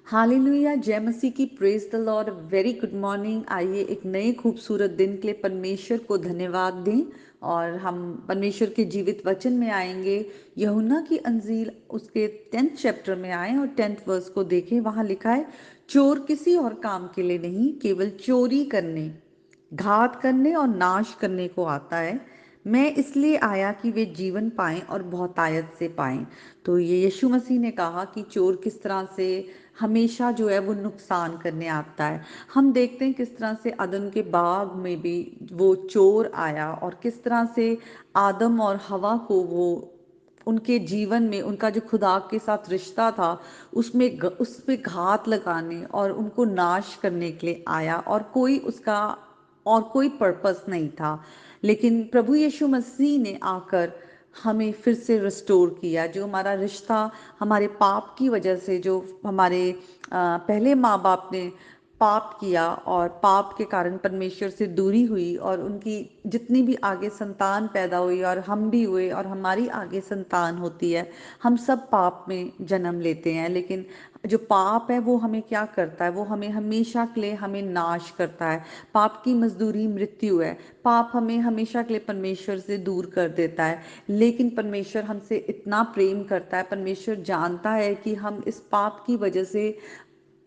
Hallelujah, जय मसीह की, praise the Lord. Very good morning. आइए एक नए खूबसूरत दिन के लिए परमेश्वर को धन्यवाद दें और हम परमेश्वर के जीवित वचन में आएंगे। यूहन्ना की अंजील उसके 10th चैप्टर में आए और 10th वर्स को देखें। वहां लिखा है, चोर किसी और काम के लिए नहीं, केवल चोरी करने, घात करने और नाश करने को आता है। मैं इसलिए आया कि वे जीवन पाएं और बहुतायत से पाएं। तो ये यीशु मसीह ने कहा कि चोर किस तरह से हमेशा जो है वो नुकसान करने आता है। हम देखते हैं किस तरह से अदन के बाग में भी वो चोर आया और किस तरह से आदम और हवा को वो उनके जीवन में उनका जो खुदा के साथ रिश्ता था उस पे घात लगाने और उनको नाश करने के लिए आया, और कोई उसका और कोई पर्पस नहीं था। लेकिन प्रभु यीशु मसीह ने आकर हमें फिर से रिस्टोर किया। जो हमारा रिश्ता हमारे पाप की वजह से, जो हमारे पहले माँ बाप ने पाप किया और पाप के कारण परमेश्वर से दूरी हुई, और उनकी जितनी भी आगे संतान पैदा हुई और हम भी हुए और हमारी आगे संतान होती है, हम सब पाप में जन्म लेते हैं। लेकिन जो पाप है वो हमें क्या करता है? वो हमें हमेशा के लिए हमें नाश करता है। पाप की मजदूरी मृत्यु है। पाप हमें हमेशा के लिए परमेश्वर से दूर कर देता है। लेकिन परमेश्वर हमसे इतना प्रेम करता है, परमेश्वर जानता है कि हम इस पाप की वजह से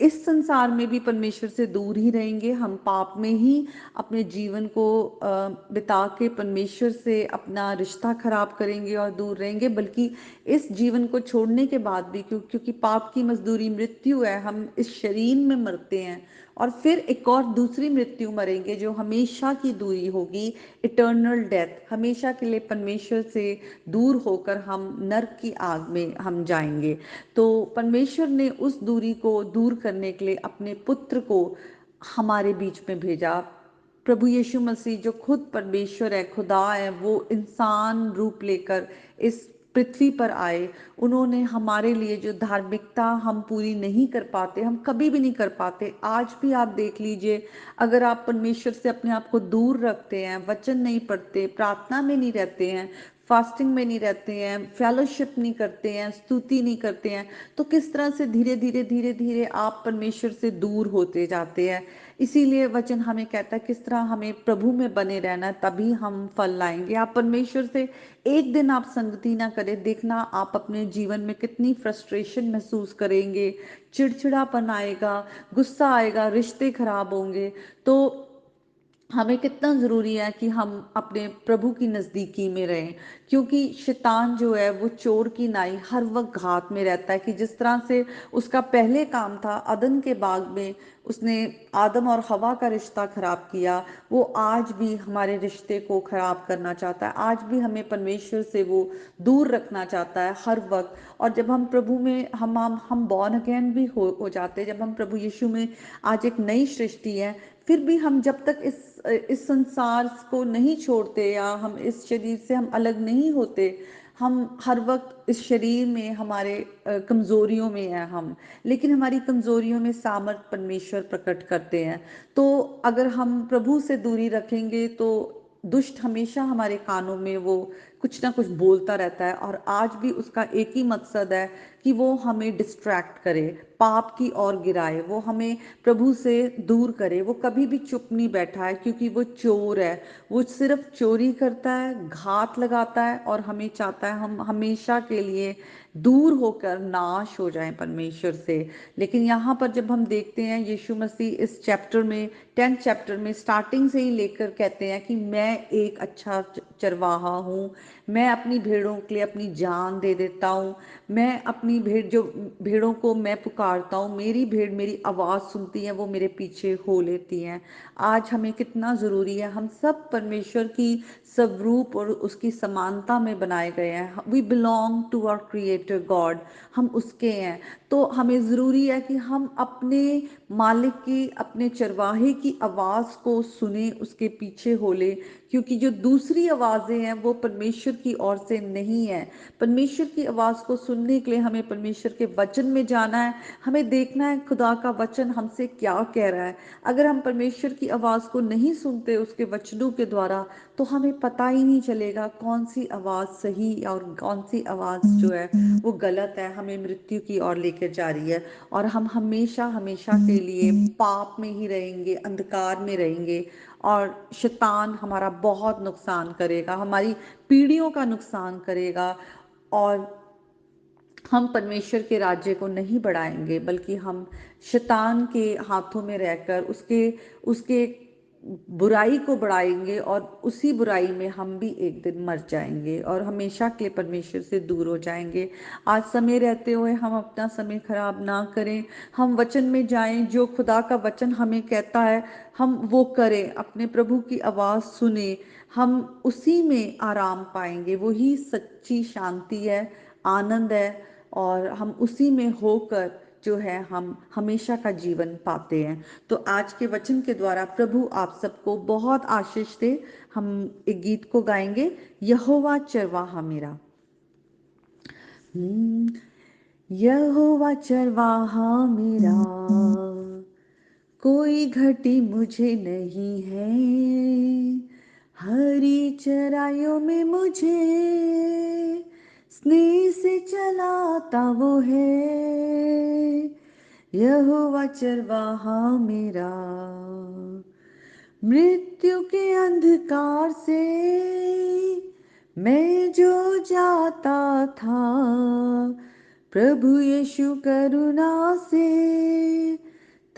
इस संसार में भी परमेश्वर से दूर ही रहेंगे। हम पाप में ही अपने जीवन को बिता के परमेश्वर से अपना रिश्ता खराब करेंगे और दूर रहेंगे। बल्कि इस जीवन को छोड़ने के बाद भी, क्योंकि पाप की मजदूरी मृत्यु है, हम इस शरीर में मरते हैं और फिर एक और दूसरी मृत्यु मरेंगे जो हमेशा की दूरी होगी, इटर्नल डेथ। हमेशा के लिए परमेश्वर से दूर होकर हम नरक की आग में हम जाएंगे। तो परमेश्वर ने उस दूरी को दूर करने के लिए अपने पुत्र को हमारे बीच में भेजा। प्रभु यीशु मसीह जो खुद परमेश्वर है, खुदा है, वो इंसान रूप लेकर इस पृथ्वी पर आए। उन्होंने हमारे लिए जो धार्मिकता हम पूरी नहीं कर पाते, हम कभी भी नहीं कर पाते, आज भी आप देख लीजिए, अगर आप परमेश्वर से अपने आप को दूर रखते हैं, वचन नहीं पढ़ते, प्रार्थना में नहीं रहते हैं, फास्टिंग में नहीं रहते हैं, फेलोशिप नहीं करते हैं, स्तुति नहीं करते हैं, तो किस तरह से धीरे धीरे धीरे धीरे आप परमेश्वर से दूर होते जाते हैं। इसीलिए वचन हमें कहता है किस तरह हमें प्रभु में बने रहना, तभी हम फल लाएंगे। आप परमेश्वर से एक दिन आप संगति ना करें, देखना आप अपने जीवन में कितनी फ्रस्ट्रेशन महसूस करेंगे, चिड़चिड़ापन आएगा, गुस्सा आएगा, रिश्ते खराब होंगे। तो हमें कितना ज़रूरी है कि हम अपने प्रभु की नज़दीकी में रहें, क्योंकि शैतान जो है वो चोर की नाई हर वक्त घात में रहता है। कि जिस तरह से उसका पहले काम था अदन के बाग में, उसने आदम और हवा का रिश्ता खराब किया, वो आज भी हमारे रिश्ते को खराब करना चाहता है। आज भी हमें परमेश्वर से वो दूर रखना चाहता है हर वक्त। और जब हम प्रभु में हम बॉर्न अगेन भी हो जाते हैं, जब हम प्रभु यीशु में आज एक नई सृष्टि है, फिर भी हम जब तक इस संसार को नहीं छोड़ते या हम इस शरीर से हम अलग नहीं होते, हम हर वक्त इस शरीर में हमारे कमजोरियों में है हम। लेकिन हमारी कमजोरियों में सामर्थ परमेश्वर प्रकट करते हैं। तो अगर हम प्रभु से दूरी रखेंगे तो दुष्ट हमेशा हमारे कानों में वो कुछ ना कुछ बोलता रहता है, और आज भी उसका एक ही मकसद है कि वो हमें डिस्ट्रैक्ट करे, पाप की ओर गिराए, वो हमें प्रभु से दूर करे। वो कभी भी चुप नहीं बैठा है, क्योंकि वो चोर है। वो सिर्फ चोरी करता है, घात लगाता है, और हमें चाहता है हम हमेशा के लिए दूर होकर नाश हो जाएं परमेश्वर से। लेकिन यहाँ पर जब हम देखते हैं यीशु मसीह इस चैप्टर में, 10th चैप्टर में स्टार्टिंग से ही लेकर कहते हैं कि मैं एक अच्छा चरवाहा हूँ, मैं अपनी भेड़ों के लिए अपनी जान दे देता हूँ, मैं अपनी भेड़ों को मैं पुकारता हूँ, मेरी भेड़ मेरी आवाज़ सुनती है, वो मेरे पीछे हो लेती हैं। आज हमें कितना ज़रूरी है, हम सब परमेश्वर की स्वरूप और उसकी समानता में बनाए गए हैं। We belong to our creator God, हम उसके हैं। तो हमें ज़रूरी है कि हम अपने मालिक की, अपने चरवाहे की आवाज़ को सुने, उसके पीछे हो ले। क्योंकि जो दूसरी आवाज़ें हैं वो परमेश्वर की ओर से नहीं है। परमेश्वर की आवाज़ को सुनने के लिए हमें परमेश्वर के वचन में जाना है, हमें देखना है खुदा का वचन हमसे क्या कह रहा है। अगर हम परमेश्वर की आवाज़ को नहीं सुनते उसके वचनों के द्वारा, तो हमें पता ही नहीं चलेगा कौन-सी आवाज़ सही और कौन-सी आवाज़ जो है वो गलत है, हमें मृत्यु की ओर लेकर जा रही है और हम हमेशा-हमेशा के लिए पाप में ही रहेंगे, अंधकार में रहेंगे और शैतान हमारा बहुत नुकसान करेगा, हमारी पीढ़ियों का नुकसान करेगा और हम परमेश्वर के राज्य को नहीं बढ़ाएँगे, बल्कि हम शैतान के हाथों में रहकर उसके उसके बुराई को बढ़ाएँगे और उसी बुराई में हम भी एक दिन मर जाएँगे और हमेशा के लिए परमेश्वर से दूर हो जाएँगे। आज समय रहते हुए हम अपना समय खराब ना करें, हम वचन में जाएँ, जो खुदा का वचन हमें कहता है, हम वो करें, अपने प्रभु की आवाज़ सुनें, हम उसी में आराम पाएँगे, वही सच्ची शांति है, आनंद है और हम उसी में होकर जो है हम हमेशा का जीवन पाते हैं। तो आज के वचन के द्वारा प्रभु आप सबको बहुत आशीष दे। हम एक गीत को गाएंगे, यहोवा चरवाहा मेरा। हम्म, यहोवा चरवाहा मेरा, कोई घटी मुझे नहीं है, हरी चराइयों में मुझे स्नेह से चलाता वो है, यहोवा चरवाहा मेरा। मृत्यु के अंधकार से मैं जो जाता था, प्रभु यीशु करुणा से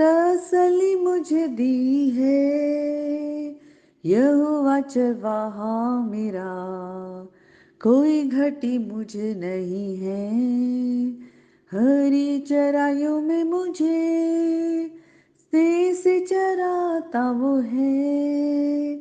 तसल्ली मुझे दी है, यहोवा चरवाहा मेरा, कोई घटी मुझे नहीं है, हरी चराइयों में मुझे स्नेह से चराता वो है,